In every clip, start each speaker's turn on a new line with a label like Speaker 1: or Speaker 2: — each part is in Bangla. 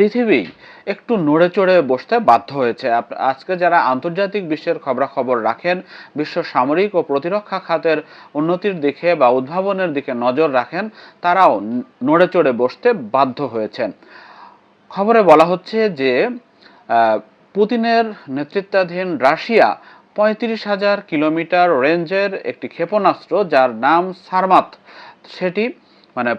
Speaker 1: পৃথিবী একটু নড়ে চড়ে বসতে বাধ্য হয়েছে। আজকে যারা আন্তর্জাতিক বিশ্বের খবরাখবর রাখেন, বিশ্ব সামরিক ও প্রতিরক্ষা খাতের উন্নতির দিকে বা উদ্ভাবনের দিকে নজর রাখেন, তারাও নড়ে চড়ে বসতে বাধ্য হয়েছেন। খবরে বলা হচ্ছে যে পুতিনের নেতৃত্বাধীন রাশিয়া ৩৫,০০০ কিলোমিটার রেঞ্জের একটি ক্ষেপণাস্ত্র যার নাম সারমাত, সেটি মানে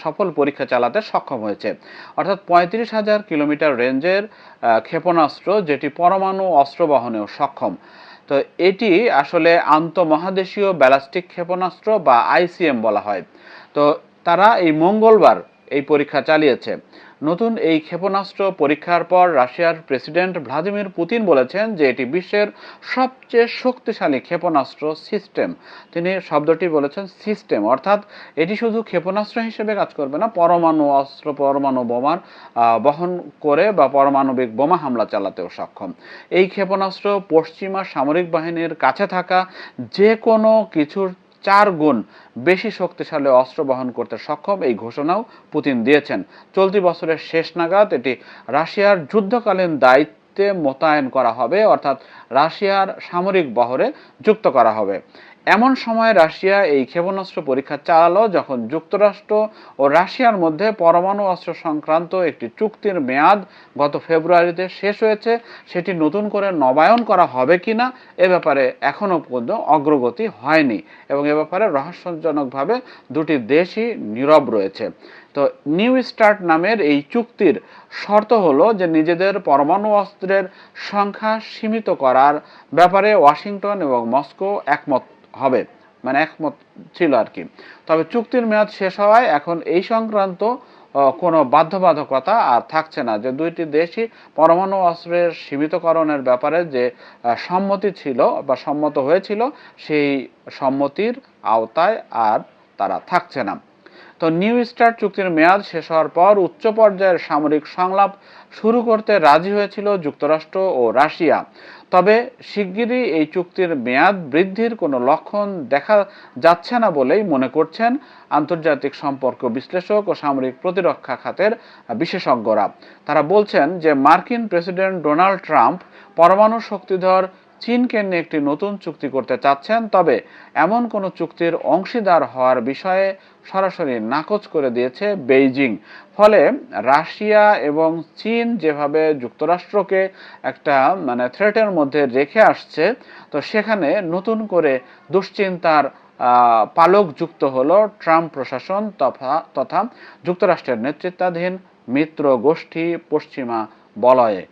Speaker 1: সফল পরীক্ষা চালাতে সক্ষম হয়েছে। অর্থাৎ ৩৫,০০০ কিলোমিটার রেঞ্জের ক্ষেপণাস্ত্র যেটি পরমাণু অস্ত্র বহনেও সক্ষম। তো এটি আসলে আন্তঃমহাদেশীয় ব্যালিস্টিক ক্ষেপণাস্ত্র বা আইসিএম বলা হয়। তো তারা এই মঙ্গলবার এই পরীক্ষা চালিয়েছে। নতুন এই ক্ষেপণাস্ত্র পরীক্ষার পর রাশিয়ার প্রেসিডেন্ট ভ্লাদিমির পুতিন বলেছেন যে এটি বিশ্বের সবচেয়ে শক্তিশালী ক্ষেপণাস্ত্র সিস্টেম। তিনি শব্দটি বলেছেন সিস্টেম, অর্থাৎ এটি শুধু ক্ষেপণাস্ত্র হিসেবে কাজ করবে না, পরমাণু অস্ত্র, পরমাণু বোমার বহন করে বা পারমাণবিক বোমা হামলা চালাতেও সক্ষম। এই ক্ষেপণাস্ত্র পশ্চিমা সামরিক বাহিনীর কাছে থাকা যে কোনো কিছুর 4 গুণ বেশি শক্তিশালী অস্ত্র বহন করতে সক্ষম, এই ঘোষণাও পুতিন দিয়েছেন। চলতি বছরের শেষ নাগাদ এটি রাশিয়ার যুদ্ধকালীন দায়িত্বে মোতায়েন করা হবে, অর্থাৎ রাশিয়ার সামরিক বহরে যুক্ত করা হবে। এমন সময় রাশিয়া এই ক্ষেপণাস্ত্র পরীক্ষা চালালো যখন যুক্তরাষ্ট্র ও রাশিয়ার মধ্যে পরমাণু অস্ত্র সংক্রান্ত একটি চুক্তির মেয়াদ গত ফেব্রুয়ারিতে শেষ হয়েছে। সেটি নতুন করে নবায়ন করা হবে কিনা এ ব্যাপারে এখনো পর্যন্ত অগ্রগতি হয়নি এবং এ ব্যাপারে রহস্যজনকভাবে দুটি দেশই নীরব রয়েছে। তো নিউ স্টার্ট নামের এই চুক্তির শর্ত হলো যে নিজেদের পরমাণু অস্ত্রের সংখ্যা সীমিত করার ব্যাপারে ওয়াশিংটন এবং মস্কো একমত হবে, মানে একমত ছিল আর কি। তবে চুক্তির মেয়াদ শেষ হওয়ায় এখন এই সংক্রান্ত কোনো বাধ্যবাধকতা আর থাকছে না, যে দুইটি দেশই পরমাণু অস্ত্রের সীমিতকরণের ব্যাপারে যে সম্মতি ছিল বা সম্মত হয়েছিল সেই সম্মতির আওতায় আর তারা থাকছে না। তো নিউ স্টার্ট চুক্তির মেয়াদ শেষ হওয়ার পর উচ্চ পর্যায়ের সামরিক সংলাপ শুরু করতে রাজি হয়েছিল যুক্তরাষ্ট্র ও রাশিয়া। তবে শিগগিরই এই চুক্তির মেয়াদ বৃদ্ধির কোনো লক্ষণ দেখা যাচ্ছে না বলেই মনে করছেন আন্তর্জাতিক সম্পর্ক বিশ্লেষক ও সামরিক প্রতিরক্ষা খাতের বিশেষজ্ঞরা। তারা বলছেন যে মার্কিন প্রেসিডেন্ট ডোনাল্ড ট্রাম্প পরমাণু শক্তিধর চীনকে নিয়ে একটি নতুন চুক্তি করতে চাচ্ছেন, তবে এমন কোনো চুক্তির অংশীদার হওয়ার বিষয়ে সরাসরি নাকচ করে দিয়েছে বেইজিং। ফলে রাশিয়া এবং চীন যেভাবে যুক্তরাষ্ট্রকে একটা থ্রেটের মধ্যে রেখে আসছে, তো সেখানে নতুন করে দুশ্চিন্তার পালক যুক্ত হলো ট্রাম্প প্রশাসন তথা যুক্তরাষ্ট্রের নেতৃত্বাধীন মিত্র গোষ্ঠী পশ্চিমা বলয়ে।